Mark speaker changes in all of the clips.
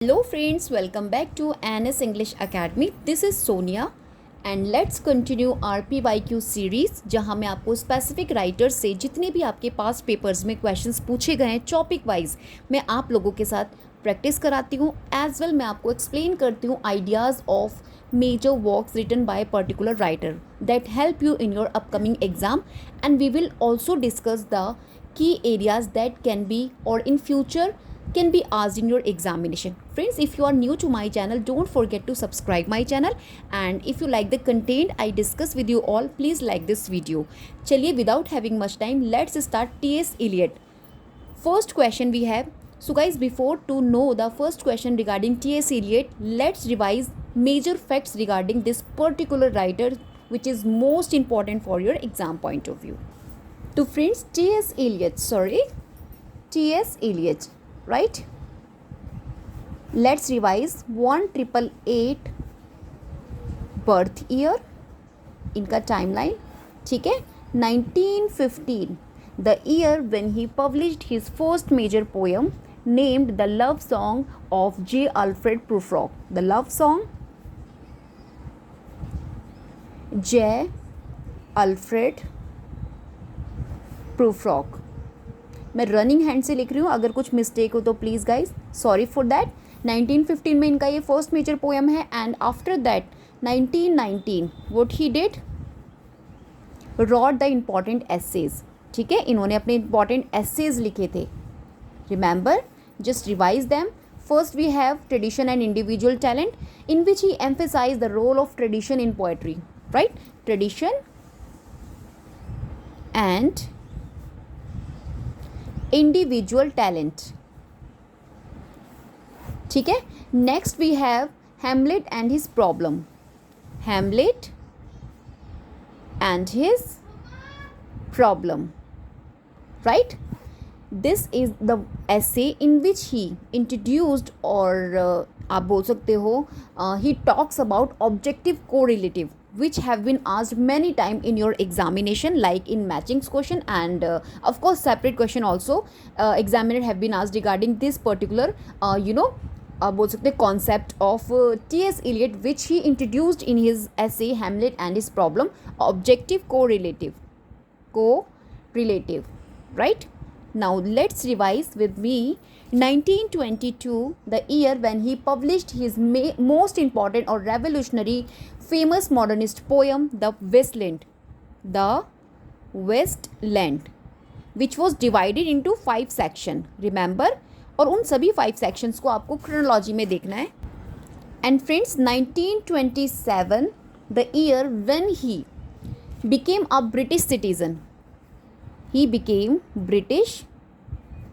Speaker 1: Hello friends, welcome back to NS English Academy. This is Sonia and let's continue our PYQ series जहां मैं आपको specific writers से जितने भी आपके पास पेपर्स में क्वेश्चंस पूछे गए हैं टॉपिक वाइज मैं आप लोगों के साथ प्रैक्टिस कराती हूँ एज वेल मैं आपको एक्सप्लेन करती हूँ ideas of major works written by a particular writer that help you in your upcoming exam, and we will also discuss the key areas that can be or in future can be asked in your examination. Friends, if you are new to my channel, don't forget to subscribe my channel, and if you like the content I discuss with you all, please like this video. चलिए without having much time, let's start. T.S. Eliot. First question we have. So guys, before to know the first question regarding T.S. Eliot, let's revise major facts regarding this particular writer which is most important for your exam point of view. So friends, T.S. Eliot, right? Let's revise 1888 birth year, इनका timeline, ठीक है. 1915, the year when he published his first major poem named The Love Song of J. Alfred Prufrock. The Love Song, J. Alfred Prufrock. मैं running hand से लिख रही हूँ, अगर कुछ मिस्टेक हो तो please guys sorry for that. 1915 में इनका ये फर्स्ट मेजर पोएम है and after that 1919 what he did, wrote the important essays. ठीक है, इन्होंने अपने इम्पॉर्टेंट एसेज लिखे थे. Remember, just revise them. First we have tradition and individual talent, in which he emphasized the role of tradition in poetry, right? Tradition and individual talent. ठीक है. Next we have Hamlet and his problem. Hamlet and his problem, right? This is the essay in which he introduced or आप बोल सकते हो he talks about objective correlative which have been asked many time in your examination, like in matching question and of course separate question also. Examiner have been asked regarding this particular बोल सकते concept of T.S. Eliot which he introduced in his essay Hamlet and his problem, objective correlative, right? Now let's revise with me. 1922, the year when he published his most important or revolutionary famous modernist poem, The Wasteland, which was divided into 5 sections. Remember, और उन सभी 5 sections को आपको chronology में देखना है. And friends, 1927, the year when he became a British citizen. He became British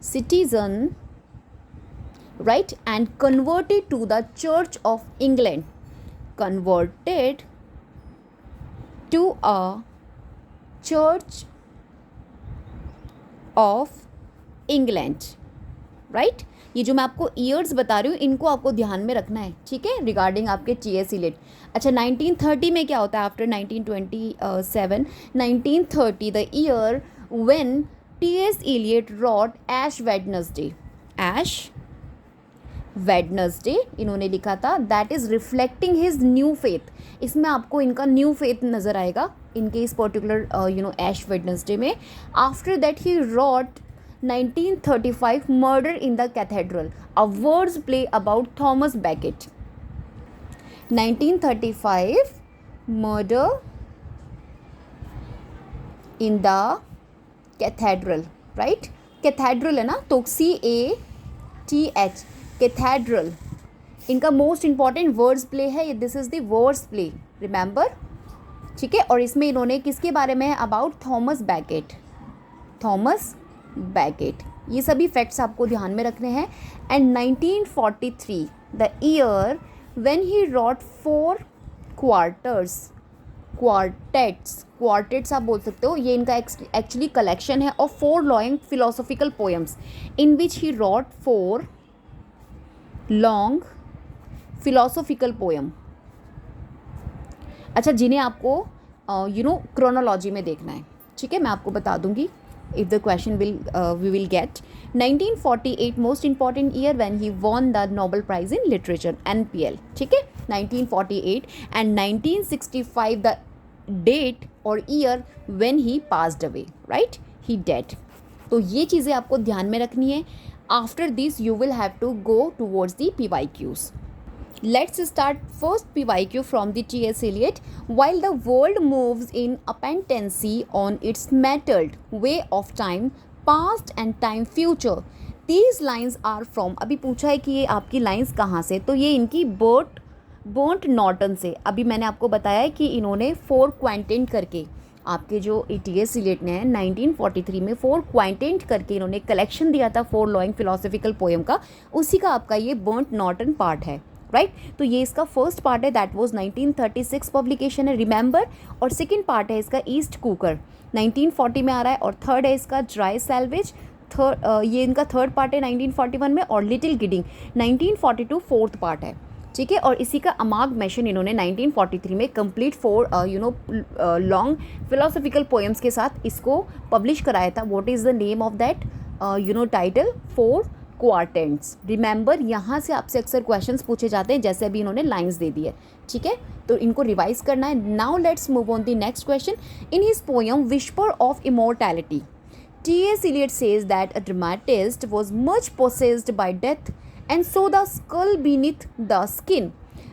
Speaker 1: citizen, right, and converted to the Church of England. Converted to a Church of England, right? ये जो मैं आपको years बता रही हूँ इनको आपको ध्यान में रखना है, ठीक है, रिगार्डिंग आपके T.S. Eliot. अच्छा, 1930 में क्या होता है after 1927? 1930, the year when T.S. Eliot wrote Ash Wednesday इन्होंने लिखा था. That is reflecting his new faith. इसमें आपको इनका न्यू फेथ नज़र आएगा इनके इस पर्टिकुलर Ash Wednesday में. After that he wrote 1935 Murder in the Cathedral, a words play about Thomas Becket. 1935 Murder in the cathedral, right? Cathedral है ना, तो CATH, कैथेड्रल. इनका मोस्ट इंपॉर्टेंट वर्ड्स प्ले है, this is the words play, remember, ठीक है. और इसमें इन्होंने किसके बारे में है, अबाउट थॉमस बैकेट. ये सभी फैक्ट्स आपको ध्यान में रखने हैं. And 1943, the year when he wrote 4 quartets आप बोल सकते हो. ये इनका एक्चुअली कलेक्शन है of 4 long philosophical poems in which he wrote 4 long philosophical poem. अच्छा, जिन्हें आपको क्रोनोलॉजी में देखना है, ठीक है, मैं आपको बता दूंगी. if the question will we will get. 1948 most important year when he won the Nobel Prize in Literature, NPL, ठीक है, 1948, and 1965 the date or year when he passed away, right, he dead. तो ये चीज़ें आपको ध्यान में रखनी है. After this you will have to go towards the PYQs. Let's start first PYQ from the T.S. Eliot. While the world moves in appetency on its mettled way of time past and time future, these lines are from. अभी पूछा है कि ये आपकी lines कहाँ से, तो ये इनकी बर्ट नॉर्टन से. अभी मैंने आपको बताया है कि इन्होंने 4 क्वांटेंट करके, आपके जो T.S. Eliot ने 1943 में 4 क्वांटेंट करके इन्होंने कलेक्शन दिया था फोरलॉइंग फिलोसफिकल पोएम का, उसी का आपका ये बर्ट नॉर्टन पार्ट है, राइट. तो ये इसका फर्स्ट पार्ट है, दैट वाज 1936 पब्लिकेशन है, रिमेंबर. और सेकंड पार्ट है इसका ईस्ट कुकर, 1940 में आ रहा है. और थर्ड है इसका ड्राई सैल्वेज, ये इनका थर्ड पार्ट है 1941 में. और लिटिल गिडिंग 1942 फोर्थ पार्ट है, ठीक है. और इसी का अमागमेशन इन्होंने 1943 में कंप्लीट 4 लॉन्ग फिलोसफिकल पोएम्स के साथ इसको पब्लिश कराया था. What is the name of that title? 4 quartets. Remember, यहाँ से आपसे अक्सर क्वेश्चंस पूछे जाते हैं, जैसे अभी इन्होंने लाइंस दे दी है, ठीक है. तो इनको रिवाइज करना है. Now let's move on the next question. In his poem whisper of immortality, T.S. Eliot says that a dramatist was much possessed by death and saw the skull beneath the skin,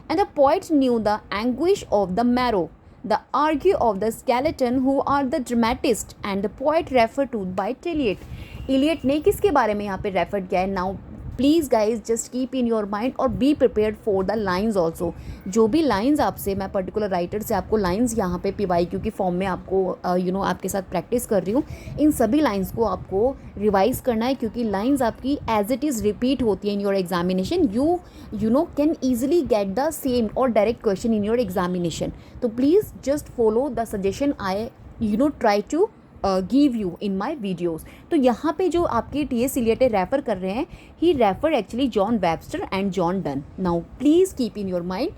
Speaker 1: and the poet knew the anguish of the marrow, the argue of the skeleton, who are the dramatist and the poet referred to by Eliot. Eliot ने किसके बारे में यहाँ पे refer किया है? Now please guys just keep in your mind और be prepared for the lines also. जो भी लाइन्स आपसे, मैं पर्टिकुलर राइटर से आपको लाइन्स यहाँ पे PYQ की फॉर्म में आपको आपके साथ प्रैक्टिस कर रही हूँ, इन सभी लाइन्स को आपको रिवाइज करना है, क्योंकि लाइन्स आपकी एज इट इज़ रिपीट होती है in your examination. You can easily get the same और direct question in your examination. तो please just follow the suggestion I try to give you in my videos. तो यहाँ पे जो आपके T.S. Eliot refer कर रहे हैं, ही refer actually John Webster and John Donne. Now please keep in your mind,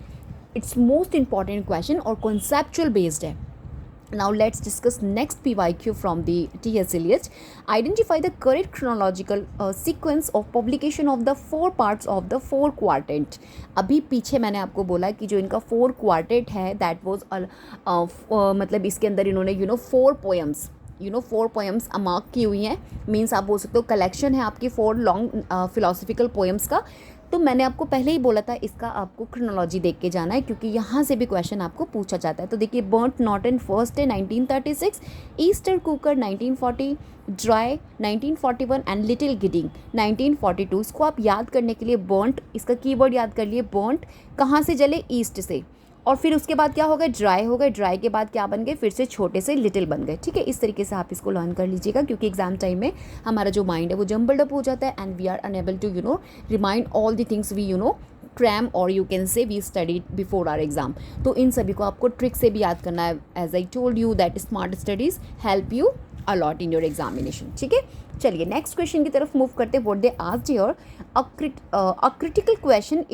Speaker 1: it's most important question और कॉन्सेप्चुअल बेस्ड है. Now let's discuss next PYQ from the T.S. Eliot. Identify the correct chronological sequence of publication of the 4 parts of the 4 quartet. अभी पीछे मैंने आपको बोला कि जो इनका 4 quartet है, that was मतलब इसके अंदर इन्होंने 4 poems 4 पोएम्स अमार्क की हुई हैं. मीन्स आप बोल सकते हो कलेक्शन है आपकी 4 लॉन्ग फिलोसफिकल पोएम्स का. तो मैंने आपको पहले ही बोला था इसका आपको क्रोनोलॉजी देख के जाना है, क्योंकि यहाँ से भी क्वेश्चन आपको पूछा जाता है. तो देखिए, बर्ट नॉर्टन फर्स्ट है 1936, Easter cooker 1940, dry 1941 and little गिडिंग 1942. इसको आप याद करने के लिए बर्ट, इसका कीवर्ड याद कर लिए, बर्ट कहाँ से जले? ईस्ट से. और फिर उसके बाद क्या हो गए? ड्राई हो गए. ड्राई के बाद क्या बन गए? फिर से छोटे से लिटिल बन गए, ठीक है. इस तरीके से आप इसको लर्न कर लीजिएगा, क्योंकि एग्जाम टाइम में हमारा जो माइंड है वो जम्बल्ड अप हो जाता है and we are unable to remind all the things we cram और you can say we study before our exam. तो इन सभी को आपको ट्रिक से भी याद करना है. As I told you that smart studies help you a lot in your examination, ठीक है. चलिए नेक्स्ट क्वेश्चन की तरफ मूव करते हैं. What they asked here, a critical question.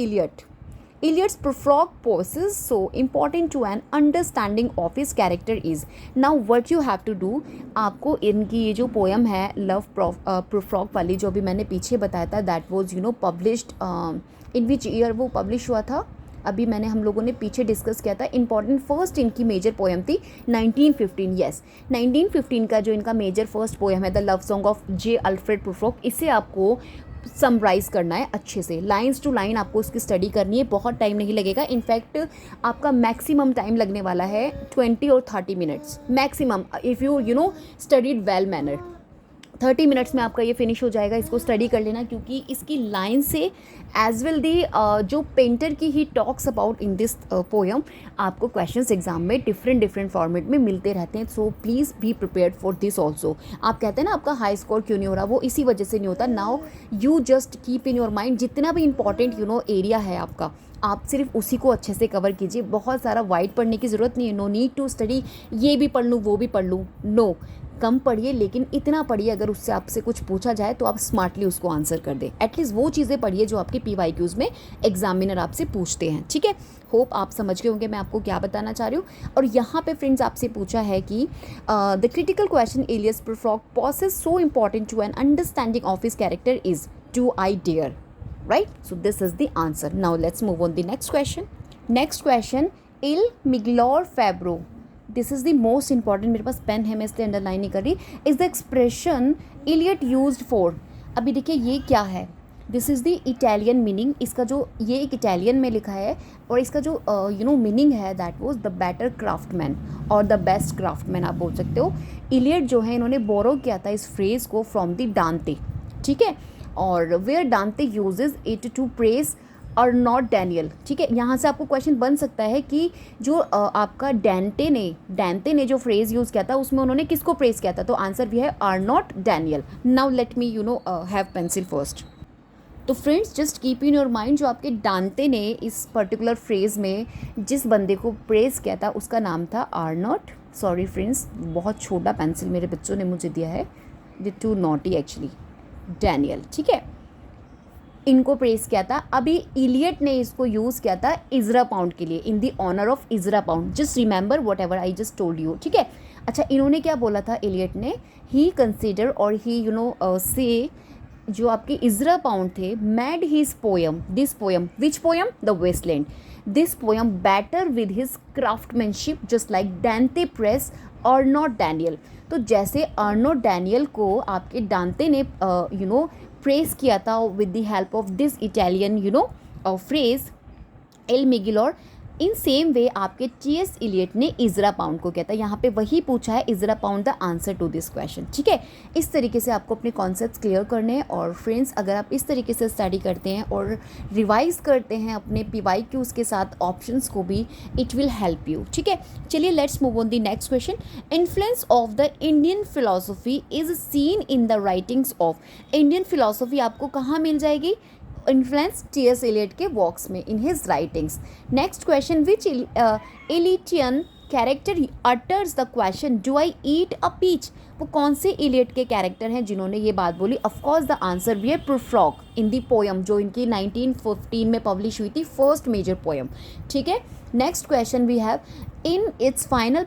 Speaker 1: Eliot's prologue poses so important to an understanding of his character is. Now what you have to do, आपको इनकी ये जो पोएम है लव प्रोफ्रॉग वाली, जो भी मैंने पीछे बताया था, that was published in which year वो पब्लिश हुआ था. अभी मैंने हम लोगों ने पीछे डिस्कस किया था. इंपॉर्टेंट फर्स्ट इनकी मेजर पोएम थी 1915. यस, 1915 का जो इनका मेजर फर्स्ट पोएम है the love song of J. Alfred Prufrock, इसे आपको समराइज़ करना है अच्छे से, लाइंस टू लाइन आपको इसकी स्टडी करनी है. बहुत टाइम नहीं लगेगा. इनफैक्ट आपका मैक्सिमम टाइम लगने वाला है 20 और 30 minutes maximum. If you studied well manner, 30 minutes में आपका ये फिनिश हो जाएगा. इसको स्टडी कर लेना, क्योंकि इसकी लाइन से एज वेल दी जो पेंटर की he talks about in this poem, आपको क्वेश्चंस एग्जाम में डिफरेंट फॉर्मेट में मिलते रहते हैं. So please be prepared for this also. आप कहते हैं ना आपका हाई स्कोर क्यों नहीं हो रहा, वो इसी वजह से नहीं होता. Now you just keep in your mind जितना भी इंपॉर्टेंट एरिया है आपका, आप सिर्फ उसी को अच्छे से कवर कीजिए. बहुत सारा वाइड पढ़ने की ज़रूरत नहीं है. नो नीड टू स्टडी ये भी पढ़ लूँ वो भी पढ़ लूँ. नो, कम पढ़िए, लेकिन इतना पढ़िए अगर उससे आपसे कुछ पूछा जाए तो आप स्मार्टली उसको आंसर कर दें। एटलीस्ट वो चीज़ें पढ़िए जो आपके PYQs में एग्जामिनर आपसे पूछते हैं, ठीक है। होप आप समझ गए होंगे मैं आपको क्या बताना चाह रही हूँ। और यहाँ पे फ्रेंड्स आपसे पूछा है कि the critical question Elias Prufrock poses so important to an understanding of his character is do I dare, right? So this is the answer. Now let's move on the next question. Next question, Il Miglior Fabro. This is the most important. मेरे पास pen है, मैं इसलिए underline नहीं कर रही. Is the expression Eliot used for? अभी देखिए ये क्या है. This is the Italian meaning. इसका जो ये एक इटालियन में लिखा है और इसका जो मीनिंग है that was the better craftsman और the best craftsman आप बोल सकते हो. Eliot जो है इन्होंने बोरो किया था इस फ्रेज को from the Dante, ठीक है. और where Dante uses it to praise Arnaut Daniel, ठीक है. यहाँ से आपको क्वेश्चन बन सकता है कि जो आपका डांते ने जो फ्रेज यूज़ किया था उसमें उन्होंने किसको प्रेस किया था, तो आंसर भी है Arnaut Daniel. Now let me have pencil first. तो friends just keep in your mind, जो आपके डांते ने इस पर्टिकुलर फ्रेज में जिस बंदे को प्रेस किया था उसका नाम था आर नॉट. सॉरी फ्रेंड्स, बहुत छोटा पेंसिल मेरे बच्चों ने मुझे दिया है, the two naughty actually, Daniel, ठीक है. इनको प्रेस किया था. अभी इलियट ने इसको यूज़ किया था इजरा पाउंड के लिए, in the honour of Ezra Pound. Just remember whatever I just told you, ठीक है. अच्छा, इन्होंने क्या बोला था इलियट ने, ही कंसिडर और ही से जो आपके इजरा पाउंड थे made his poem, this poem, which poem, the Waste Land, this poem better with his craftsmanship just like Dante praise Arnaut Daniel. तो जैसे अर्नो डैनियल को आपके डांते ने प्रेस किया था with the help of this Italian phrase एल मिगिलोर, in same way आपके T.S. इलियट ने इजरा पाउंड को किया था. यहाँ पे वही पूछा है Ezra Pound the answer to this question, ठीक है. इस तरीके से आपको अपने कॉन्सेप्ट्स क्लियर करने हैं. और फ्रेंड्स अगर आप इस तरीके से स्टडी करते हैं और रिवाइज करते हैं अपने PYQs के साथ ऑप्शंस को भी, इट विल हेल्प यू, ठीक है. चलिए let's move on the next question. Influence of the Indian philosophy is seen in the writings of. Indian philosophy आपको कहाँ मिल जाएगी, इन्फ्लुएंस T.S. Eliot के वर्क्स में, in his writings. Next question, which Eliotian character utters the question do I eat a peach. वो कौन से Elliot के character हैं जिन्होंने ये बात बोली. ऑफकोर्स द आंसर भी है प्रोफ्रॉग इन दी पोयम, जो इनकी 1915 में पब्लिश हुई थी, फर्स्ट मेजर पोयम, ठीक है. Next question we have, in its final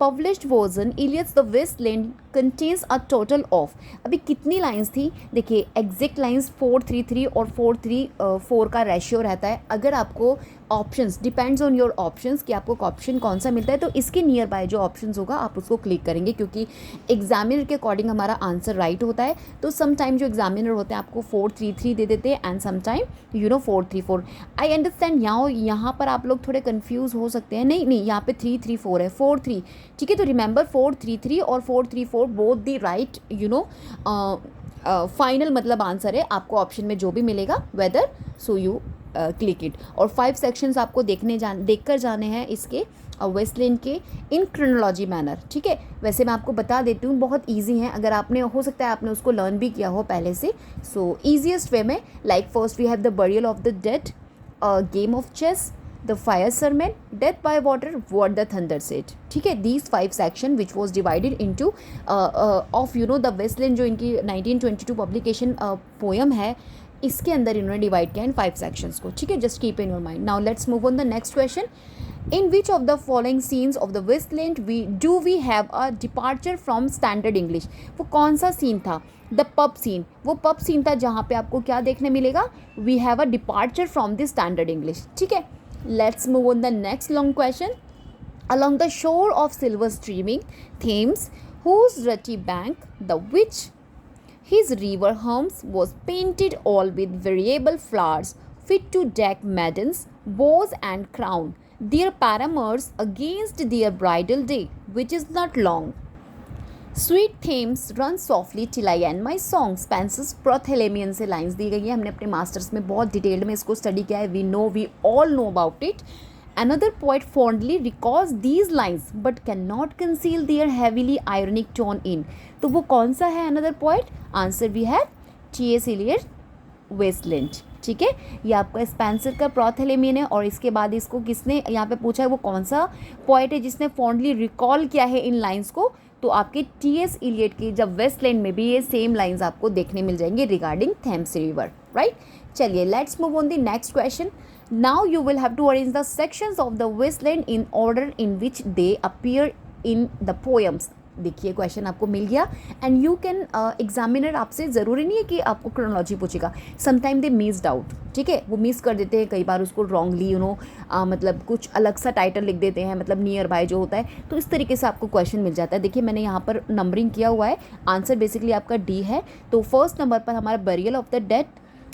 Speaker 1: published version Eliot's The Wasteland contains a total of. अभी कितनी लाइंस थी, देखिए एग्जैक्ट लाइंस 433 और 434 का रेशियो रहता है. अगर आपको options, depends on your options कि आपको ऑप्शन कौन सा मिलता है, तो इसके नियर बाय जो ऑप्शंस होगा आप उसको क्लिक करेंगे, क्योंकि एग्जामिनर के अकॉर्डिंग हमारा आंसर राइट होता है. तो सम टाइम जो एग्जामिनर होते हैं आपको 433 दे देते हैं and some time 434. I understand. यहाँ पर आप लोग थोड़े कन्फ्यूज़ हो सकते हैं. नहीं, यहाँ पे 334 है, 43, ठीक है. तो रिमेंबर 433 और 434 बोथ दी राइट फाइनल मतलब आंसर है. आपको ऑप्शन में जो भी मिलेगा whether, so you click it. और 5 सेक्शंस आपको देखकर जाने हैं इसके वेस्टलैंड के इन क्रोनोलॉजी मैनर, ठीक है. वैसे मैं आपको बता देती हूँ, बहुत इजी हैं. अगर आपने, हो सकता है आपने उसको लर्न भी किया हो पहले से. सो ईजिएस्ट वे में, like first we have the burial of the dead, game of chess, the fire sermon, death by water, what the thunder said, ठीक है. These 5 section which was divided into of the Waste Land, जो इनकी 1922 publication poem है, इसके अंदर इन्होंने divide किया इन 5 sections को, ठीक है. Just keep in your mind. Now let's move on the next question. In which of the following scenes of the Waste Land we have a departure from standard English. वो कौन सा सीन था, the pub scene. वो pub scene था जहाँ पे आपको क्या देखने मिलेगा, we have a departure from the standard English, ठीक है. Let's move on the next long question. Along the shore of silver streaming Thames, whose rutty bank, the which his river hums, was painted all with variable flowers, fit to deck maidens, bows and crown, their paramours against their bridal day, which is not long. Sweet Thames run softly till I end my song. Spenser's Prothalamion से lines दी गई है. हमने अपने masters में बहुत detailed में इसको study किया है. We all know about it. Another poet fondly recalls these lines but cannot conceal their heavily ironic tone in. तो वो कौन सा है another poet? आंसर भी है T.S. Eliot वेस्टलैंड, ठीक है. ये आपका स्पेंसर का प्रोथेलेमियन है. और इसके बाद इसको किसने यहाँ पे पूछा है, वो कौन सा पोइट है जिसने फॉन्डली रिकॉल किया है इन लाइन्स को, तो आपके टी.एस. इलियट की जब वेस्टलैंड में भी ये सेम लाइंस आपको देखने मिल जाएंगे रिगार्डिंग थेम्स रिवर, राइट। चलिए let's move on the next question. Now you will have to arrange the sections of the Waste Land in order in which they appear in the poems. देखिए question आपको मिल गया and you can examiner आपसे ज़रूरी नहीं है कि आपको क्रोनोलॉजी पूछेगा, समटाइम दे मिस्ड आउट, ठीक है, वो मिस कर देते हैं कई बार उसको रॉन्गली, मतलब कुछ अलग सा टाइटल लिख देते हैं, मतलब नियर बाय जो होता है, तो इस तरीके से आपको क्वेश्चन मिल जाता है। देखिए मैंने यहाँ पर नंबरिंग किया हुआ है, आंसर बेसिकली आपका डी है। तो फर्स्ट नंबर पर हमारा burial of the dead,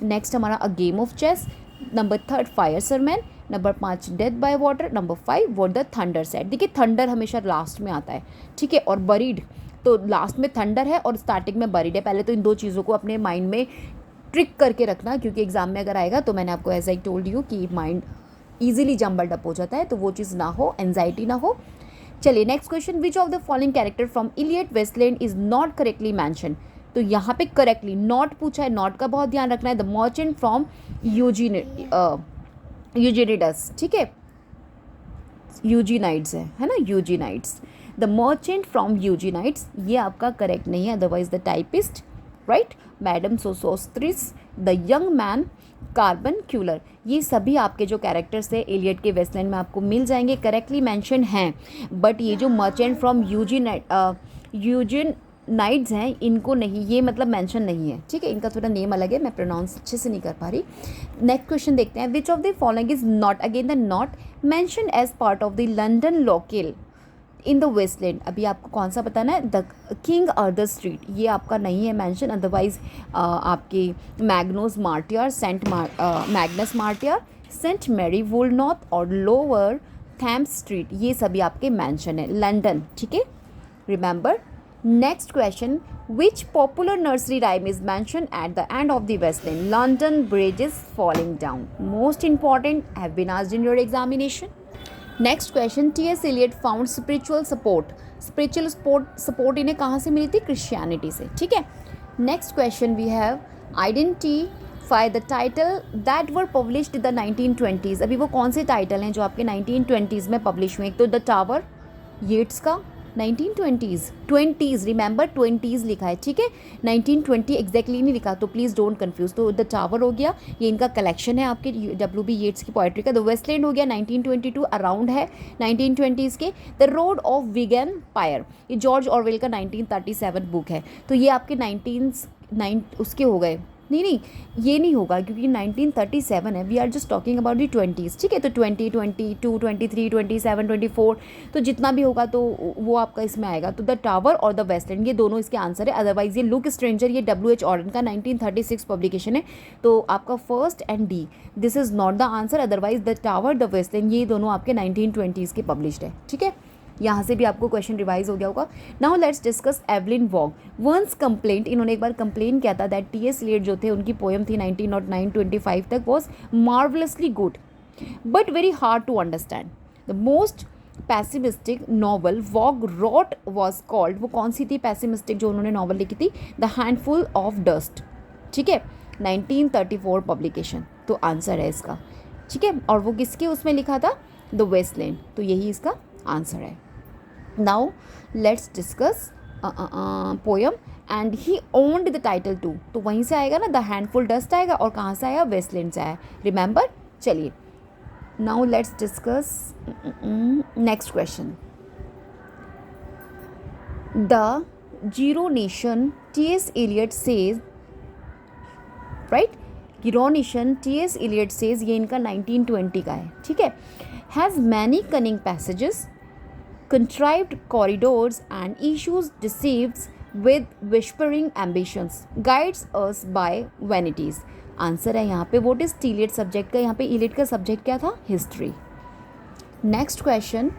Speaker 1: next हमारा a game of chess, number 3 fire sermon, number 5 death by water, number 5 what the thunder said. देखिए थंडर हमेशा लास्ट में आता है, ठीक है, और बरीड तो लास्ट में थंडर है और स्टार्टिंग में बरीड है। पहले तो इन दो चीज़ों को अपने माइंड में ट्रिक करके रखना, क्योंकि एग्जाम में अगर आएगा तो मैंने आपको एज आई टोल्ड यू कि माइंड ईजिली जम्बल्ड अप हो जाता है, तो वो चीज़ ना हो, एंजाइटी ना हो। चलिए next question, which of the following character from Eliot Waste Land is not correctly mention. तो यहाँ पे करेक्टली नॉट पूछा है, नॉट का बहुत ध्यान रखना है। द मर्चेंट फ्रॉम यूजिनिडस, ठीक है, यूजीनाइड्स है ना, Eugenides. The merchant from Eugenides ये आपका करेक्ट नहीं है, otherwise the typist, right. Madame Sosostris, the young man, carbuncular, ये सभी आपके जो कैरेक्टर्स है इलियट के वेस्टलैंड में आपको मिल जाएंगे, करेक्टली मैंशन हैं। बट ये जो मर्चेंट फ्रॉम यूजिनाइड्स हैं इनको नहीं, ये मतलब मेंशन नहीं है, ठीक है, इनका थोड़ा नेम अलग है, मैं प्रोनाउंस अच्छे से नहीं कर पा रही। नेक्स्ट क्वेश्चन देखते हैं, which of the following is not, again the not mention as part of the London local in the Waste Land. अभी आपको कौन सा बताना है, द किंग अर्दर स्ट्रीट, ये आपका नहीं है मेंशन, अदरवाइज आपके Magnus Martyr, saint Magnus Martyr, saint Mary Woolnoth और लोअर थैम्स स्ट्रीट, ये सभी आपके मेंशन है, लंदन, ठीक है, remember. Next question, which popular nursery rhyme is mention at the end of the waste land, London Bridge is falling down, most important, have been asked in your examination. Next question, T S. Eliot found spiritual support, spiritual support इन्हें कहाँ से मिली थी, Christianity से, ठीक है। Next question we have identify the title that were published the 1920s। अभी वो कौन से टाइटल हैं जो आपके 1920s में पब्लिश हुए, एक तो द टावर येट्स का 1920s रिमेंबर 20s लिखा है, ठीक है, 1920 एग्जैक्टली नहीं लिखा, तो प्लीज़ डोंट कंफ्यूज। तो द टावर हो गया, ये इनका कलेक्शन है आपके W.B. येट्स की पोएट्री का। द वेस्टलैंड हो गया 1922 अराउंड है 1920s के। The road of Wigan pier, ये जॉर्ज ऑरवेल का 1937 बुक है, तो ये आपके 19 उसके हो गए, नहीं ये नहीं होगा क्योंकि 1937 है, we are just talking about the 20s, ठीक है। तो 20, 22, 23, 27, 24, तो जितना भी होगा तो वो आपका इसमें आएगा। तो द टावर और द वेस्टलैंड ये दोनों इसके आंसर है, अदरवाइज ये लुक स्ट्रेंजर ये W.H. ऑर्डन का 1936 पब्लिकेशन है, तो आपका first and D this is not the answer, otherwise the tower the waste land ये दोनों आपके 1920s के पब्लिश्ड है, ठीक है। यहाँ से भी आपको क्वेश्चन रिवाइज हो गया होगा। Now let's discuss Evelyn Waugh once complaint, इन्होंने एक बार कंप्लेन किया था दैट टी.एस. इलियट जो थे उनकी पोएम थी 1909-25 तक was marvellously good but very hard to understand. The most pessimistic novel Waugh wrote was called, वो कौन सी थी पैसिमिस्टिक जो उन्होंने नॉवल लिखी थी, द हैंडफुल ऑफ डस्ट, ठीक है, 1934 पब्लिकेशन, तो आंसर है इसका, ठीक है। और वो किसके उसमें लिखा था, द वेस्टलैंड, तो यही इसका आंसर है। Now let's discuss poem and he owned the title too, तो वहीं से आएगा ना, द हैंडफुल डस्ट आएगा, और कहाँ से आया, वेस्टलैंड से आया, रिमेंबर। चलिए now let's discuss next question, the Gerontion T S. Eliot says, right, Gerontion T S. Eliot says, ये इनका 1920 का है, ठीक है, has many cunning passages, contrived corridors and issues deceives with whispering ambitions, guides us by vanities। Answer है यहाँ पे what is Elliot subject का, यहाँ पे इलियट का सब्जेक्ट क्या था, history. Next question,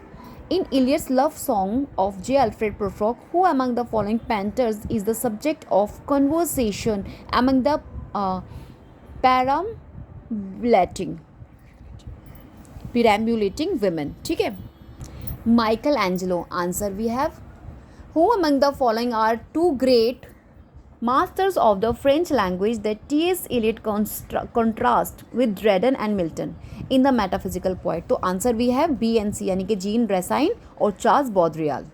Speaker 1: in Eliot's love song of J. Alfred Prufrock, who among the following painters is the subject of conversation among the perambulating women, ठीक है। Michelangelo, answer we have, who among the following are two great masters of the French language that T S. Eliot contrast with Dryden and Milton in the metaphysical poet, तो answer we have B and C, यानी कि gene रेसाइन और Charles बॉद्रियाल।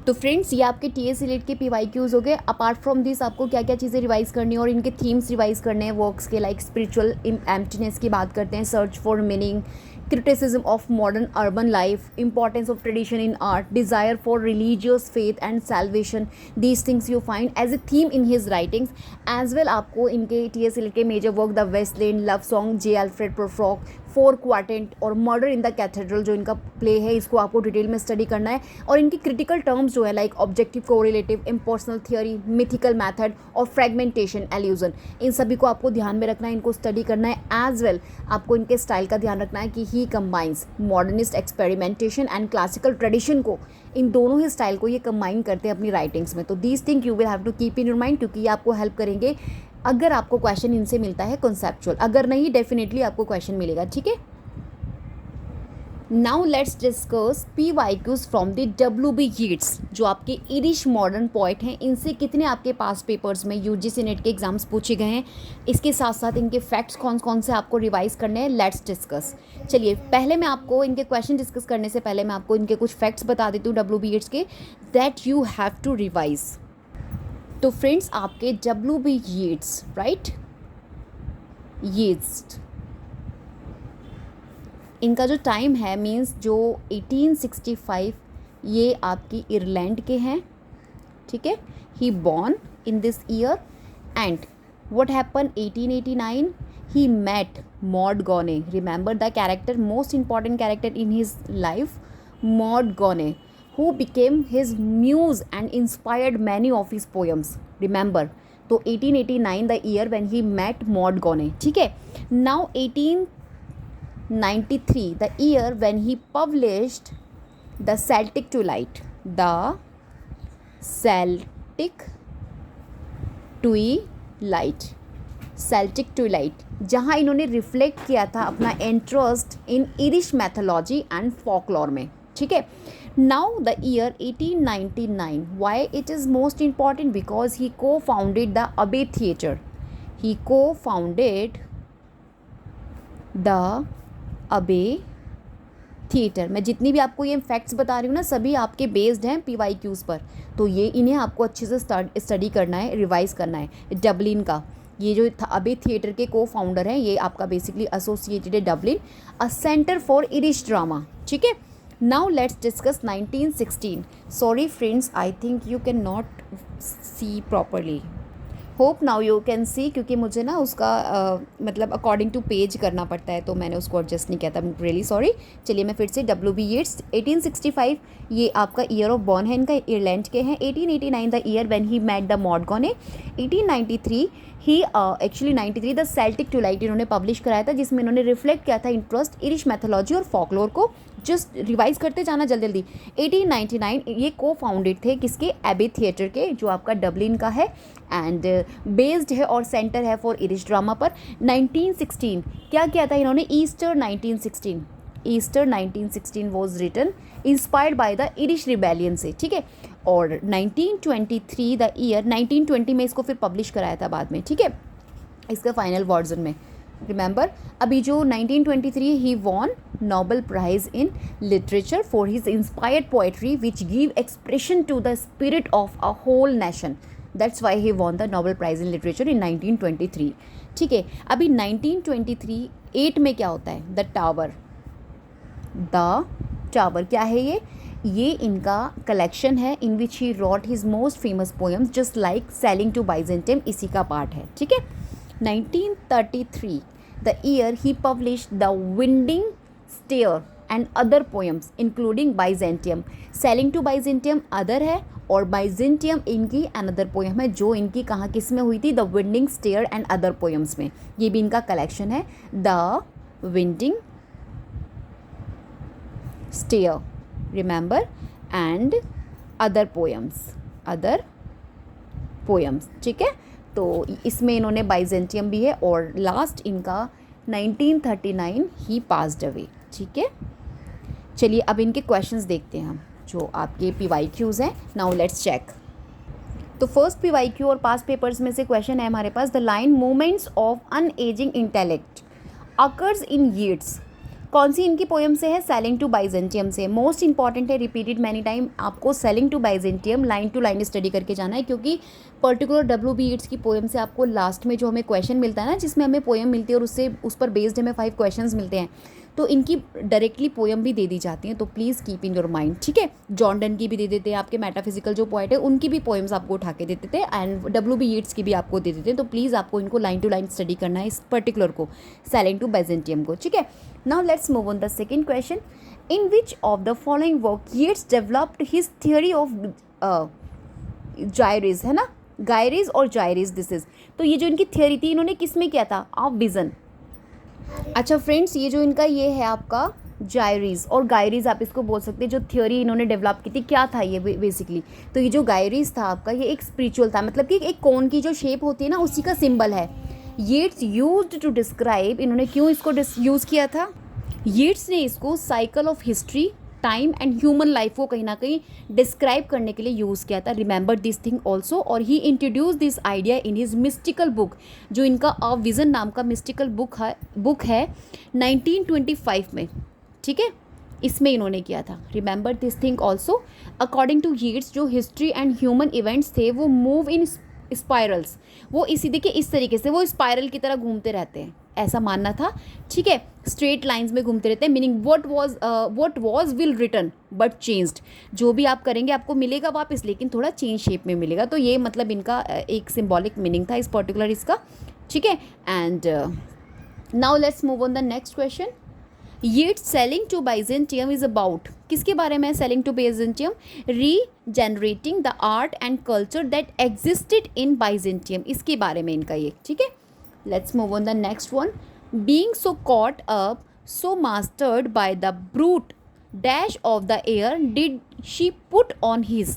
Speaker 1: तो friends ये आपके T S Eliot के P Y Qs हो गए। अपार्ट फ्रॉम दिस आपको क्या क्या चीज़ें रिवाइज करनी है और इनके थीम्स रिवाइज करने हैं वर्क्स के, लाइक स्पिरिचुअल एम्प्टीनेस की बात करते हैं, search for meaning, criticism of modern urban life, importance of tradition in art, desire for religious faith and salvation. These things you find as a theme in his writings as well. आपको इनके T S Eliot के major work the waste land, love song, J Alfred Prufrock, four quartets और murder in the cathedral जो इनका play है, इसको आपको detail में स्टडी करना है। और इनकी क्रिटिकल टर्म्स जो है like objective correlative, impersonal theory, mythical method और फ्रेगमेंटेशन, एल्यूजन, इन सभी को आपको ध्यान में रखना है, इनको स्टडी करना है। एज वेल आपको इनके स्टाइल का ध्यान रखना है कि he combines modernist experimentation and classical tradition को, इन दोनों ही स्टाइल को ये कंबाइन करते हैं अपनी राइटिंग्स में। तो these thing you will have to keep in your mind, क्योंकि ये आपको हेल्प करेंगे अगर आपको क्वेश्चन इनसे मिलता है कॉन्सेप्चुअल, अगर नहीं डेफिनेटली आपको क्वेश्चन मिलेगा, ठीक है। Now let's discuss P Y Qs from the WB Yeats, जो आपके इरिश मॉडर्न पोइट हैं। इनसे कितने आपके पास पेपर्स में यूजीसी नेट के एग्जाम्स पूछे गए हैं, इसके साथ साथ इनके फैक्ट्स कौन कौन से आपको रिवाइज करने हैं, लेट्स डिस्कस। चलिए पहले मैं आपको इनके क्वेश्चन डिस्कस करने से पहले मैं आपको इनके कुछ फैक्ट्स बता देती हूँ WB यीट्स के, that you have to revise. तो फ्रेंड्स आपके WB यीट्स, राइट, यीट्स, इनका जो टाइम है मींस जो 1865, ये आपकी आयरलैंड के हैं, ठीक है। He born in this year and what happen 1889, he met Maud Gonne, remember the character, most important character in his life, Maud Gonne, who became his muse and inspired many of his poems, remember। तो 1889 the year when he met Maud Gonne, ठीक है। Now 1893 the year when he published the Celtic Twilight, the Celtic Twilight, Celtic twilight, जहाँ इन्होंने reflect किया था अपना interest in Irish mythology and folklore में, ठीक है। Now the year 1899, why it is most important, because he co-founded the Abbey Theatre, he co-founded the Abbey theatre. मैं जितनी भी आपको ये फैक्ट्स बता रही हूँ ना, सभी आपके बेस्ड हैं PYQs पर, तो ये इन्हें आपको अच्छे से स्टडी करना है, रिवाइज करना है। डबलिन का ये जो अबे थिएटर के को फाउंडर हैं, ये आपका बेसिकली एसोसिएटेड है Dublin, a centre for Irish drama, ठीक है। Now let's discuss 1916। Sorry friends, I think you can not see properly, hope now you can see, क्योंकि मुझे ना उसका मतलब अकॉर्डिंग टू पेज करना पड़ता है, तो मैंने उसको एडजस्ट नहीं किया था, रियली सॉरी। चलिए मैं फिर से WB यीट्स 1865 ये आपका ईयर ऑफ बॉर्न है, इनका आयरलैंड के हैं। 1889 the year when he met the Maud Gonne. 1893 he actually 93 the Celtic Twilight इन्होंने पब्लिश कराया था, जिसमें इन्होंने रिफ्लेक्ट किया था इंटरेस्ट इरिश मैथोलॉजी और फॉकलोर को। जस्ट रिवाइज करते जाना जल्दी जल्दी। 1899 ये को फाउंडेड थे किसके, एबे थिएटर के, जो आपका डबलिन का है एंड बेस्ड है और सेंटर है फॉर इरिश ड्रामा पर। 1916 क्या किया था इन्होंने, Easter 1916, Easter 1916 was written inspired by the Irish rebellion से, ठीक है। और 1923 द ईयर, 1920 में इसको फिर पब्लिश कराया था बाद में, ठीक है, इसका फाइनल वर्जन में। रिमेंबर अभी जो 1923 he won Nobel prize in literature for his inspired poetry which give expression to the spirit of a whole nation, that's why he won the Nobel prize in literature in 1923, ठीक है। अभी 1923 8 में क्या होता है, the tower, the tower क्या है ये इनका कलेक्शन है in which he wrote his most famous poems just like sailing to Byzantium, इसी का पार्ट है, ठीक है। 1933 the year he published the Winding Stair and other poems including Byzantium, Selling to Byzantium other है और Byzantium इनकी another poem है, जो इनकी कहाँ किस में हुई थी, The Winding Stair and other poems में, ये भी इनका कलेक्शन है, The Winding Stair, remember, and other poems, ठीक है। तो इसमें इन्होंने बाइजेंटियम भी है और लास्ट इनका 1939 ही पास्ड अवे, ठीक है। चलिए अब इनके क्वेश्चंस देखते हैं हम, जो आपके PYQs हैं। Now let's check. तो फर्स्ट PYQ और पास्ट पेपर्स में से क्वेश्चन है हमारे पास, the line moments of unageing intellect occurs in Yeats कौन सी इनकी पोएम से है? सेलिंग टू बाइजेंटियम से। मोस्ट इंपॉर्टेंट है, रिपीटेड मैनी टाइम, आपको sailing to Byzantium line to line study करके जाना है, क्योंकि पर्टिकुलर W.B. येट्स की पोएम से आपको लास्ट में जो हमें क्वेश्चन मिलता है ना, जिसमें हमें पोएम मिलती है और उससे उस पर बेस्ड हमें 5 क्वेश्चंस मिलते हैं, तो इनकी डायरेक्टली पोएम भी दे दी जाती हैं, तो please keep in your mind, ठीक है। जॉन डन की भी दे देते हैं, आपके मेटाफिजिकल जो पोइट है उनकी भी पोएम्स आपको उठा के देते थे, एंड W.B. येट्स की भी आपको दे देते हैं, तो प्लीज़ आपको इनको लाइन टू लाइन स्टडी करना है, इस पर्टिकुलर को, सेलिंग टू बाइजेंटियम को, ठीक है। Now let's move on the second question. In which of the following work Yeats developed his theory of gyres, है ना, गायरीज और जायरीज, दिस इज, तो ये जो इनकी थियोरी थी इन्होंने किस में किया था? Of vision. अच्छा फ्रेंड्स, ये जो इनका ये है आपका जायरीज और गायरीज आप इसको बोल सकते हैं, जो थ्योरी इन्होंने डेवलप की थी, क्या था ये बेसिकली? तो ये जो गायरीज था आपका, ये एक स्पिरिचुअल था, मतलब कि एक कोन की जो शेप होती है ना, उसी का सिंबल है। येट्स यूज्ड टू डिस्क्राइब, इन्होंने क्यों इसको यूज़ किया था? येट्स ने इसको cycle of history, time and human life को कहीं ना कहीं डिस्क्राइब करने के लिए यूज़ किया था। रिमेंबर दिस थिंग ऑल्सो, और he introduce this idea in his mystical book, जो इनका अ विज़न नाम का मिस्टिकल बुक है 1925 में, ठीक है, इसमें इन्होंने किया था। Remember this thing also, according to Yeats जो हिस्ट्री एंड ह्यूमन इवेंट्स थे वो मूव इन स्पायरल्स, वो इसी देखिए इस तरीके से वो स्पायरल की तरह घूमते रहते हैं, ऐसा मानना था, ठीक है, स्ट्रेट लाइंस में घूमते रहते हैं, meaning what was will return but changed, जो भी आप करेंगे आपको मिलेगा वापस, लेकिन थोड़ा चेंज शेप में मिलेगा, तो ये मतलब इनका एक सिंबॉलिक मीनिंग था इस पर्टिकुलर इसका, ठीक है। And now let's move on the next question. Yeats sailing to Byzantium is about, किसके बारे में? Sailing to Byzantium, regenerating the art and culture that existed in Byzantium, इसके बारे में इनका ये, ठीक है। Let's move on the next one. Being so caught up, so mastered by the brute dash of the air, did she put on his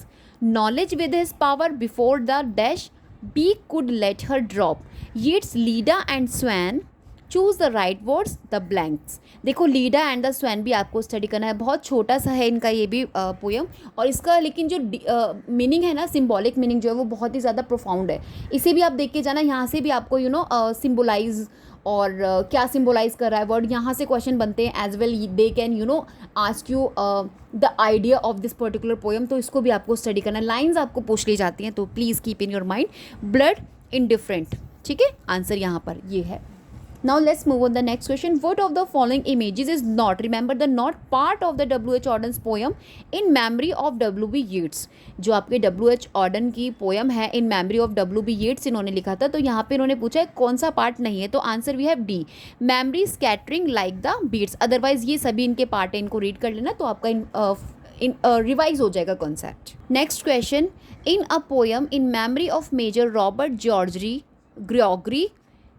Speaker 1: knowledge with his power before the dash beak could let her drop. Yeats, Leda and Swan. Choose the right words, the blanks. देखो Leda and the swan भी आपको study करना है, बहुत छोटा सा है इनका ये भी पोयम, और इसका लेकिन जो मीनिंग है ना, सिंबॉलिक मीनिंग जो है वो बहुत ही ज़्यादा प्रोफाउंड है, इसे भी आप देख के जाना, यहाँ से भी आपको सिम्बोलाइज और क्या सिम्बोलाइज कर रहा है वर्ड, यहाँ से क्वेश्चन बनते हैं as well, they can ask you the idea of this particular poem, तो इसको भी आपको स्टडी करना है, लाइन्स आपको पूछ ली जाती हैं, तो please keep in your mind. Blood indifferent, ठीक है, आंसर यहाँ पर ये है। Now let's move on the next question. What of the following images is not, remember the not part of the W.H. Auden's poem in memory of W.B. Yeats, जो आपके W.H. Auden की poem है in memory of W.B. Yeats इन्होंने लिखा था, तो यहाँ पे इन्होंने पूछा है कौन सा पार्ट नहीं है, तो answer we have D, memory scattering like the beats, otherwise ये सभी इनके पार्ट है, इनको रीड कर लेना तो आपका रिवाइज हो जाएगा concept. Next question, in a poem in memory of major Robert George Gregory,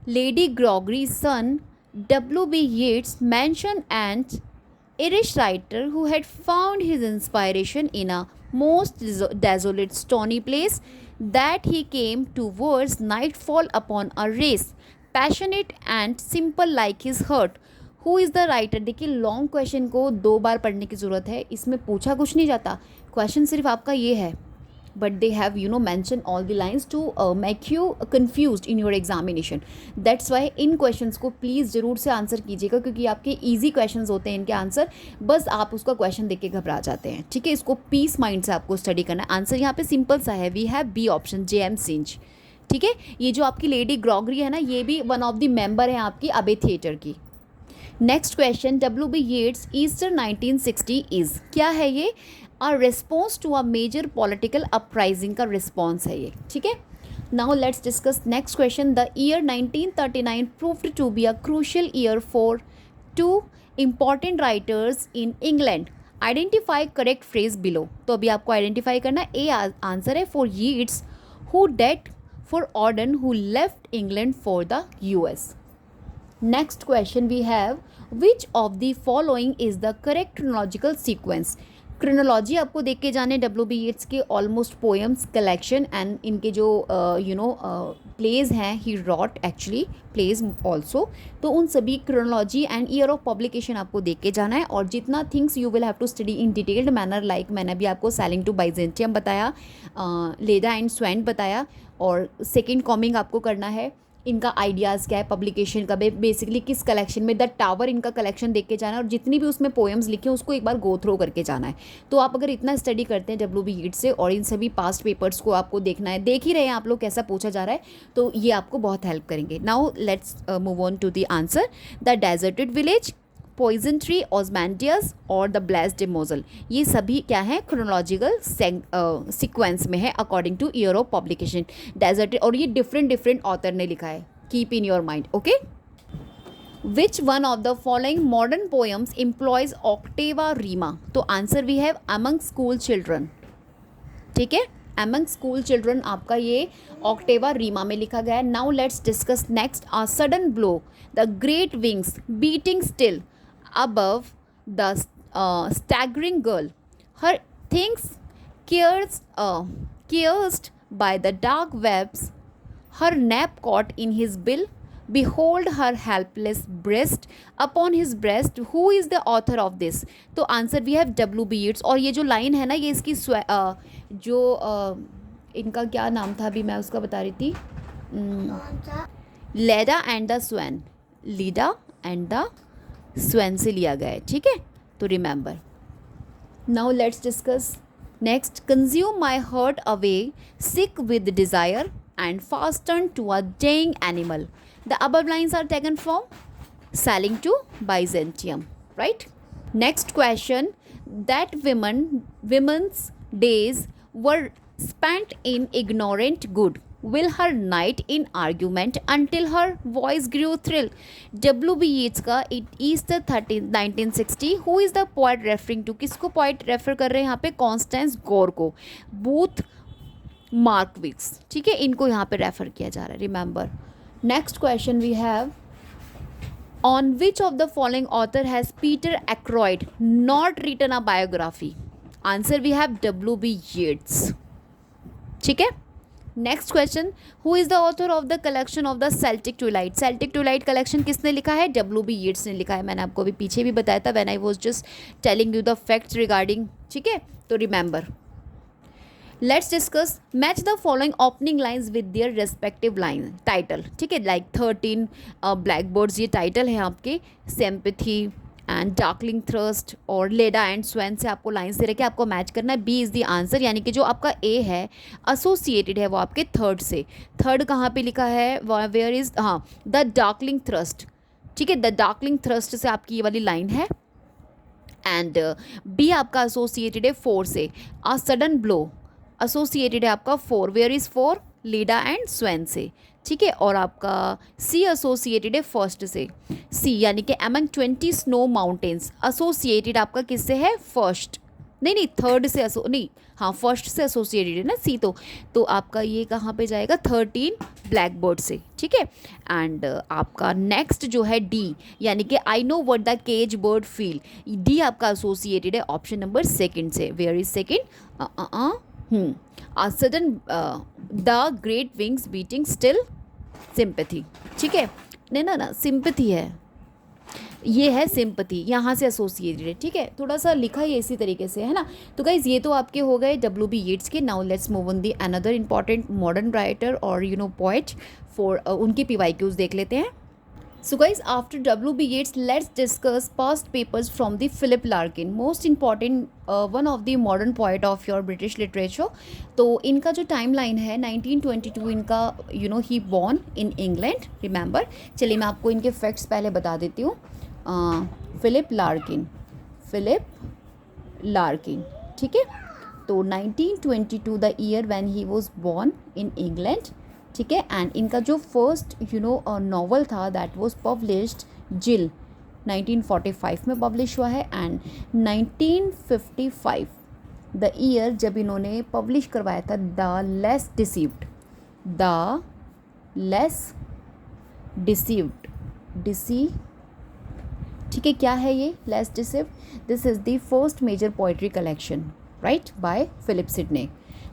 Speaker 1: Lady Gregory's son, W.B. Yeats mentioned an Irish writer who had found his inspiration in a most desolate stony place, that he came towards nightfall upon a race, passionate and simple like his heart. Who is the writer? देखिए long question को 2 बार पढ़ने की ज़रूरत है, इसमें पूछा कुछ नहीं जाता, क्वेश्चन सिर्फ आपका ये है, but they have mentioned all the lines to make you confused in your examination. That's why in questions को प्लीज़ ज़रूर से आंसर कीजिएगा, क्योंकि आपके easy questions होते हैं इनके आंसर, बस आप उसका क्वेश्चन देख के घबरा जाते हैं, ठीक है, इसको पीस माइंड से आपको स्टडी करना है। आंसर यहाँ पे सिंपल सा है, we have B option, J.M. Synge, ठीक है। ये जो आपकी लेडी ग्रेगरी है ना, ये भी वन ऑफ द मेंबर हैं आपकी अबे थिएटर की। Next question, W.B. Yeats Easter 1960 is, क्या है ये? A response to a major political uprising का रिस्पॉन्स है ये, ठीक है। Now let's discuss next question. The year 1939 proved to be a crucial year for 2 important writers in England, identify correct phrase below, तो अभी आपको आइडेंटिफाई करना, A answer है for Yeats, who died, for Auden who left England for the US। Next question we have, which of the following is the correct chronological sequence. Chronology आपको देख के जाने W.B. येट्स के ऑलमोस्ट पोएम्स कलेक्शन एंड इनके जो plays हैं, he wrote actually plays also, तो उन सभी chronology and year of publication आपको देख के जाना है, और जितना things you will have to study in detailed manner, like मैंने अभी आपको सेलिंग टू बाइजेंटियम बताया, लेडा एंड स्वैन बताया, और सेकेंड कॉमिंग आपको करना है इनका आइडियाज़ क्या है पब्लिकेशन का, बेसिकली किस कलेक्शन में, द टावर इनका कलेक्शन देख के जाना है और जितनी भी उसमें पोएम्स लिखे हैं उसको एक बार गो थ्रो करके जाना है। तो आप अगर इतना स्टडी करते हैं डब्ल्यू बी ईट्स से और इन सभी पास्ट पेपर्स को आपको देखना है, देख ही रहे हैं आप लोग कैसा पूछा जा रहा है, तो ये आपको बहुत हेल्प करेंगे। Now let's move on to the answer. The deserted village, poison tree, Ozymandias और द ब्लेस्ड मोजल, ये सभी क्या है, क्रोनोलॉजिकल सीक्वेंस में है according to year of publication. Desert, और ये डिफरेंट डिफरेंट ऑथर ने लिखा है, keep in your mind, okay. Which one of the following modern poems employs ottava rima, तो answer we have among school children, ठीक है, अमंग स्कूल चिल्ड्रन आपका ये ऑक्टेवा रीमा में लिखा गया है। Now let's discuss next, a sudden blow, the great wings beating still above the staggering girl, her things pierced by the dark webs, her nap caught in his bill, behold her helpless breast upon his breast, who is the author of this, तो answer भी है W B Yeats. और ये जो line है ना, ये इसकी इनका क्या नाम था अभी मैं उसका बता रही थी, Leda and the swan, Leda and the swan से लिया गया है, ठीक है, तो remember. Now let's discuss next, consume my heart away sick with desire and fasten to a dying animal, the above lines are taken from sailing to Byzantium, right. Next question, that women's days were spent in ignorant good, will her night in argument until her voice grew thrill, W.B. Yeats का It is the 1960, who is the poet referring to, किसको poet refer कर रहे हैं यहाँ पे, Constance गौर को, booth मार्कविक्स, ठीक है, इनको यहाँ पे रेफर किया जा रहा है, remember. Next question we have, on which of the following author has Peter Ackroyd not written a biography, answer we have W.B. Yeats, ठीक है। Next question, who is the author of the collection of the Celtic twilight, Celtic twilight collection किसने लिखा है, W.B. Yeats ने लिखा है, मैंने आपको अभी पीछे भी बताया था when I was just telling you the facts regarding, ठीक है, तो remember. Let's discuss, match the following opening lines with their respective line title, ठीक है, लाइक 13 ब्लैक बर्ड्स, ये टाइटल है आपके, सिंपैथी एंड डार्कलिंग थ्रस्ट और लेडा एंड स्वैन से आपको लाइन्स दे रखे, आपको मैच करना है, बी इज़ द आंसर, यानी कि जो आपका ए है एसोसिएटेड है वो आपके थर्ड से, थर्ड कहाँ पे लिखा है, वेयर इज़, हाँ, द डार्कलिंग थ्रस्ट, ठीक है, द डार्कलिंग थ्रस्ट से आपकी ये वाली लाइन है, एंड बी आपका एसोसिएटेड है 4 से, अ सडन ब्लो एसोसिएटेड है आपका 4, where is 4, Leda and swan से, ठीक है, और आपका सी एसोसिएटेड है फर्स्ट से, सी यानी कि अमंग 20 स्नो माउंटेन्स एसोसिएटेड आपका किससे है, फर्स्ट, नहीं थर्ड से नहीं, हाँ फर्स्ट से एसोसिएटेड है ना सी, तो आपका ये कहाँ पे जाएगा, 13 ब्लैक बर्ड से, ठीक है, एंड आपका नेक्स्ट जो है डी, यानी कि I know what the cage bird feel, D आपका एसोसिएटेड है ऑप्शन नंबर सेकंड से, where is second, sudden the great wings beating still, sympathy, ठीक है, नहीं ना सिंपैथी है, ये है सिंपैथी, यहाँ से एसोसिएटेड है, ठीक है, थोड़ा सा लिखा है इसी तरीके से, है ना। तो गाइज ये तो आपके हो गए W.B. Yeats के। Now let's move on the another important modern writer और पोएट फॉर उनके PYQs देख लेते हैं। So guys, after W.B. Yeats, let's discuss past papers from the Philip Larkin, most important one of the modern poet of your British literature। तो इनका जो timeline है 1922 इनका he born in England, remember। चलिए मैं आपको इनके फैक्ट्स पहले बता देती हूँ। फिलिप लार्किन, ठीक है, तो 1922 the year when he was born in England, ठीक है, एंड इनका जो फर्स्ट नॉवल था दैट वाज पब्लिश्ड जिल 1945 में पब्लिश हुआ है, एंड 1955 द ईयर जब इन्होंने पब्लिश करवाया था द लेस डिसीव्ड, ठीक है, क्या है ये less deceived, this is the first major poetry collection write by Philip Sidney.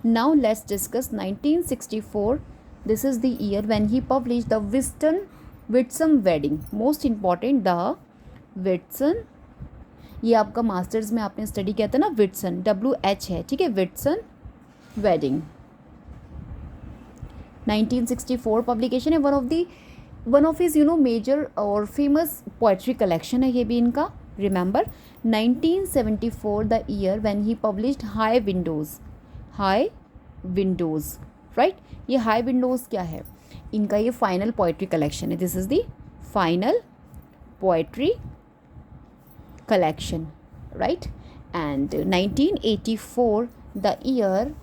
Speaker 1: Now let's discuss 1964, this is the year when he published the Whitsun Wedding, most important the Whitsun, ये आपका masters में आपने study किया था ना, Whitsun WH है, ठीक है, Whitsun Wedding। 1964 पब्लिकेशन है, वन ऑफ हिज मेजर और फेमस पोएट्री कलेक्शन है ये भी इनका. Remember 1974 the year when he published high Windows, right. ये हाई विंडोज़ क्या है? इनका ये फाइनल पोएट्री कलेक्शन है. This is the final poetry collection, right. And 1984 the year,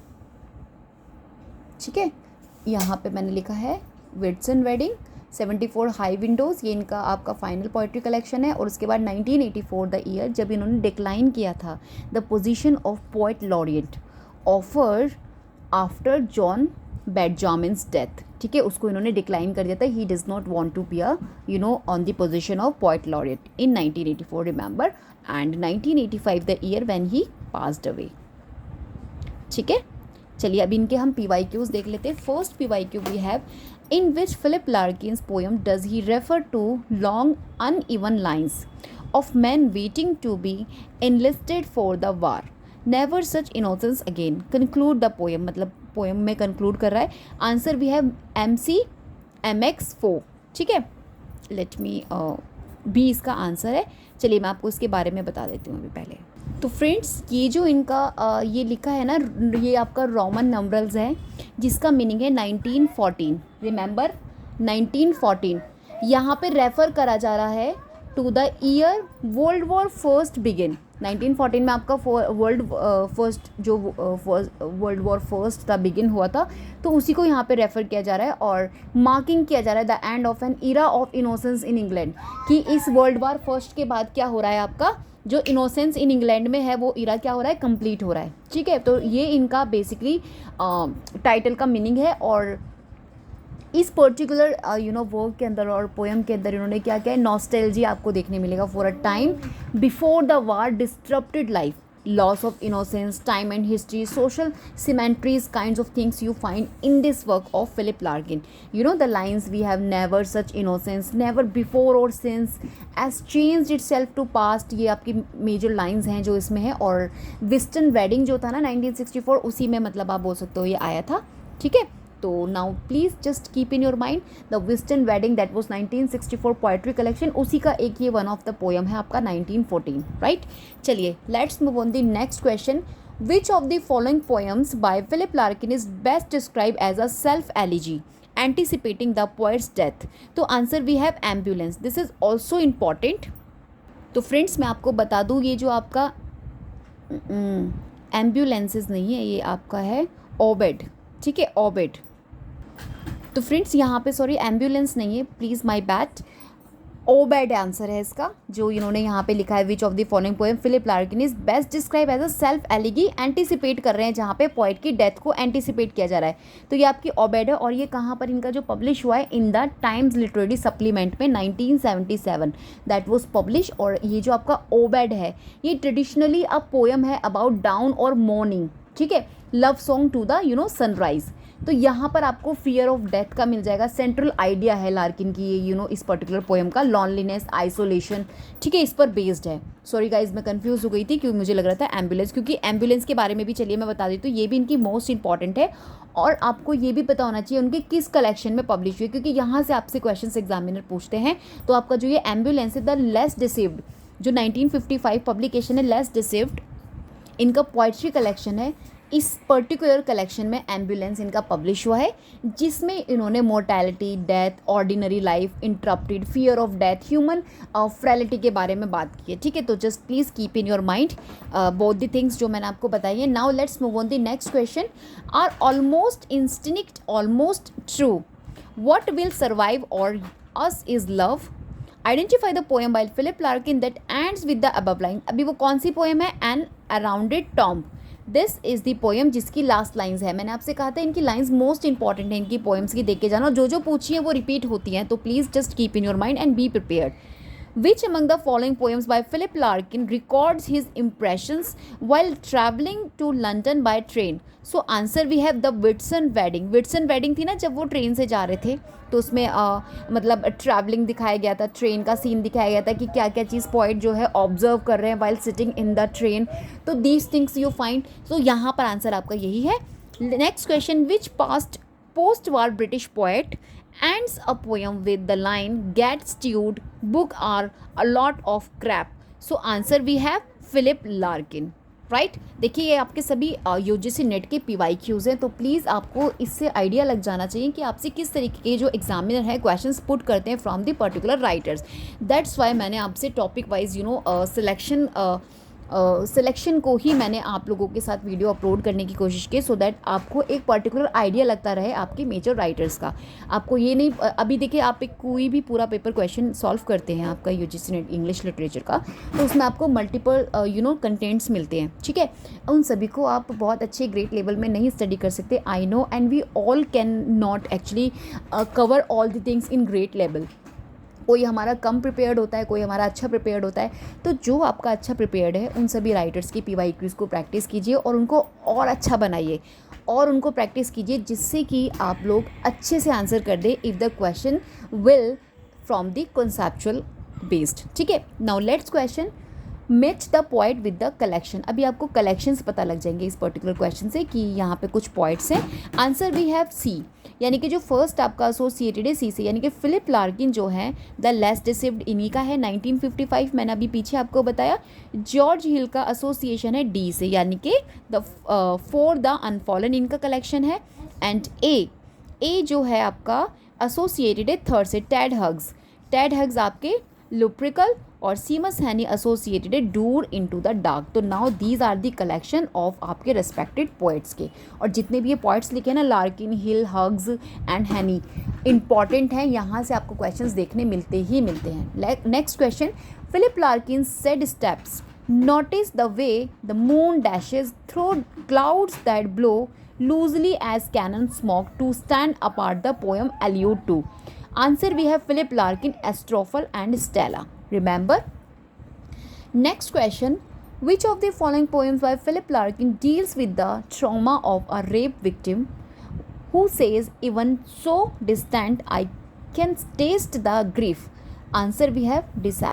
Speaker 1: ठीक है, यहाँ पे मैंने लिखा है विट्सन वेडिंग. 74 हाई विंडोज़, ये इनका आपका फाइनल पोएट्री कलेक्शन है. और उसके बाद 1984 द ईयर, जब इन्होंने डिक्लाइन किया था the position of poet laureate offer after John Benjamin's death, ठीक है, उसको इन्होंने डिक्लाइन कर दिया था. He does not want to be on the position of poet laureate in 1984, remember. And 1985 the year when he passed away. ठीक है, चलिए अब इनके हम PYQs देख लेते हैं. First PYQ we have, in which Philip Larkin's poem does he refer to long uneven lines of men waiting to be enlisted for the war, never such innocence again, conclude the poem. मतलब poem में conclude कर रहा है. Answer we have MX4. ठीक है, let me be इसका answer है. चलिए मैं आपको इसके बारे में बता देती हूँ अभी पहले. तो फ्रेंड्स, ये जो इनका ये लिखा है ना, ये आपका रोमन नंबरल्स है जिसका मीनिंग है 1914. रिमेंबर 1914. यहाँ पे रेफ़र करा जा रहा है to the year world war first begin. 1914 में आपका वर्ल्ड वॉर फर्स्ट था, बिगिन हुआ था, तो उसी को यहाँ पे रेफ़र किया जा रहा है. और मार्किंग किया जा रहा है the end of N era of innocence in England, कि इस वर्ल्ड वॉर फर्स्ट के बाद क्या हो रहा है, आपका जो इनोसेंस इन इंग्लैंड में है वो इरा क्या हो रहा है, कंप्लीट हो रहा है. ठीक है, तो ये इनका बेसिकली टाइटल का मीनिंग है. और इस पर्टिकुलर वर्क के अंदर और पोएम के अंदर इन्होंने क्या किया है, नॉस्टैल्जिया आपको देखने मिलेगा for a time before the war disrupted life, loss of innocence, time and history, social symmetries, kinds of things you find in this work of Philip Larkin. The lines we have never such innocence, never before और since, as changed itself to past, ये आपकी major lines हैं जो इसमें है. और Winston wedding जो था ना 1964, उसी में मतलब आप बोल सकते हो ये आया था. ठीक है, तो now please just keep in your mind the Winston wedding that was 1964 poetry collection, उसी का एक ये वन ऑफ द पोएम है आपका 1914, राइट. चलिए let's move on the next question. Which of the following poems by Philip Larkin is best describe as a self elegy anticipating the poet's death? तो answer we have ambulance. This is also important. तो friends मैं आपको बता दूँ, ये जो आपका ambulances नहीं है, ये आपका है ओबेड. ठीक है, ओबेड. तो फ्रेंड्स यहाँ पे सॉरी एम्बुलेंस नहीं है, please my bad, aubade answer है इसका, जो इन्होंने यहाँ पे लिखा है. Which of the following poem Philip Larkin is best describe as a self elegy, anticipate कर रहे हैं जहाँ पे पोइट की डेथ को एंटिसिपेट किया जा रहा है. तो ये आपकी ओबेड है. और ये कहाँ पर इनका जो पब्लिश हुआ है, in the times literary supplement में 1977 दैट वॉज पब्लिश. और ये जो आपका ओबेड है, ये ट्रेडिशनली अ पोएम है अबाउट डाउन और मॉर्निंग. ठीक है, love song to the sunrise. तो यहाँ पर आपको फियर ऑफ डेथ का मिल जाएगा. सेंट्रल आइडिया है लार्किन की ये इस पर्टिकुलर पोएम का, लॉनलीनेस, आइसोलेशन. ठीक है, इस पर बेस्ड है. सॉरी गाइज मैं कंफ्यूज हो गई थी क्योंकि मुझे लग रहा था एम्बुलेंस, क्योंकि एम्बुलेंस के बारे में भी चलिए मैं बता देती हूँ, ये भी इनकी मोस्ट इंपॉर्टेंट है. और आपको ये भी पता होना चाहिए उनके किस कलेक्शन में पब्लिश हुई, क्योंकि यहाँ से आपसे क्वेश्चन एग्जामिनर पूछते हैं. तो आपका जो ये एम्बुलेंस है, द लेस डिसीव्ड, जो 1955 पब्लिकेशन है, लेस डिसीव्ड इनका पोएट्री कलेक्शन है. इस पर्टिकुलर कलेक्शन में एम्बुलेंस इनका पब्लिश हुआ है, जिसमें इन्होंने mortality, death, ordinary life, interrupted, fear of death, human frailty के बारे में बात की है. ठीक है, तो just please keep in your mind both the things जो मैंने आपको बताई है. Now let's move on the next question. Are almost instinct almost true, what will survive और अस is love? Identify the poem by Philip Larkin that ends with the above line. अभी वो कौन सी पोएम है? An Arundel tomb. This is the poem जिसकी last lines है. मैंने आपसे कहा था इनकी लाइन्स मोस्ट इंपॉर्टेंट है इनकी पोएम्स की, देख के जाना. जो पूछी है वो रिपीट होती हैं, तो please just keep in your mind and be prepared. Which among the following poems by Philip Larkin records his impressions while traveling to London by train? So answer we have the Whitsun Wedding. Whitsun Wedding थी ना, जब वो train से जा रहे थे, तो उसमें मतलब ट्रैवलिंग दिखाया गया था, ट्रेन का सीन दिखाया गया था कि क्या क्या चीज़ पॉइंट जो है ऑब्जर्व कर रहे हैं while sitting in the train. तो these things you find. So यहाँ पर आंसर आपका यही है. Next question, which past post-war British poet ends a poem with the line get stewed book are a lot of crap. So answer we have Philip Larkin, right देखिए ये आपके सभी UGC NET के PYQs हैं, तो please आपको इससे idea लग जाना चाहिए कि आपसे किस तरीके के जो एग्जामिनर है क्वेश्चंस पुट करते हैं from the particular writers. That's why मैंने आपसे टॉपिक वाइज सिलेक्शन को ही मैंने आप लोगों के साथ वीडियो अपलोड करने की कोशिश की, सो दैट आपको एक पर्टिकुलर आइडिया लगता रहे आपके मेजर राइटर्स का. आपको ये नहीं अभी देखिए आप एक कोई भी पूरा पेपर क्वेश्चन सॉल्व करते हैं आपका यूजीसी नेट इंग्लिश लिटरेचर का, तो उसमें आपको मल्टीपल कंटेंट्स मिलते हैं, ठीक है. उन सभी को आप बहुत अच्छे ग्रेट लेवल में नहीं स्टडी कर सकते, I know, and we all can not actually cover all the things in great level. कोई हमारा कम प्रिपेयर्ड होता है, कोई हमारा अच्छा प्रिपेयर्ड होता है. तो जो आपका अच्छा प्रिपेयर्ड है उन सभी राइटर्स की PYQs को प्रैक्टिस कीजिए और उनको और अच्छा बनाइए और उनको प्रैक्टिस कीजिए, जिससे कि आप लोग अच्छे से आंसर कर दे if the question will from the conceptual based. ठीक है, now let's question match the poet with the collection. अभी आपको कलेक्शंस पता लग जाएंगे इस पर्टिकुलर क्वेश्चन से कि यहाँ पे कुछ पोइट्स हैं. आंसर वी हैव सी, यानी कि जो फर्स्ट आपका एसोसिएटेड है सी से, यानी कि फिलिप लार्किन जो है द लेस डिसिप्ड इन्हीं का है 1955. मैंने अभी पीछे आपको बताया. जॉर्ज हिल का एसोसिएशन है डी से, यानी कि द फॉर द अनफॉलन इनका कलेक्शन है. एंड ए जो है आपका एसोसिएटेड है थर्ड से टेड हग्स आपके लुप्रिकल और सीमस हैनी एसोसिएटेड है डूर इनटू द डार्क. तो now these are the collection of आपके रेस्पेक्टेड पोइट्स के. और जितने भी ये पोइट्स लिखे हैं ना, Larkin, Hill, Hughes and Heaney, important हैं, यहाँ से आपको क्वेश्चंस देखने मिलते हैं. Next question, Philip Larkin sad steps notice the way the moon dashes through clouds that blow loosely as cannon smoke to stand apart the poem allude to. Answer we have Philip Larkin, Astrophel and Stella. Remember? Next question. Which of the following poems by Philip Larkin deals with the trauma of a rape victim who says, even so distant I can taste the grief? Answer we have Desire.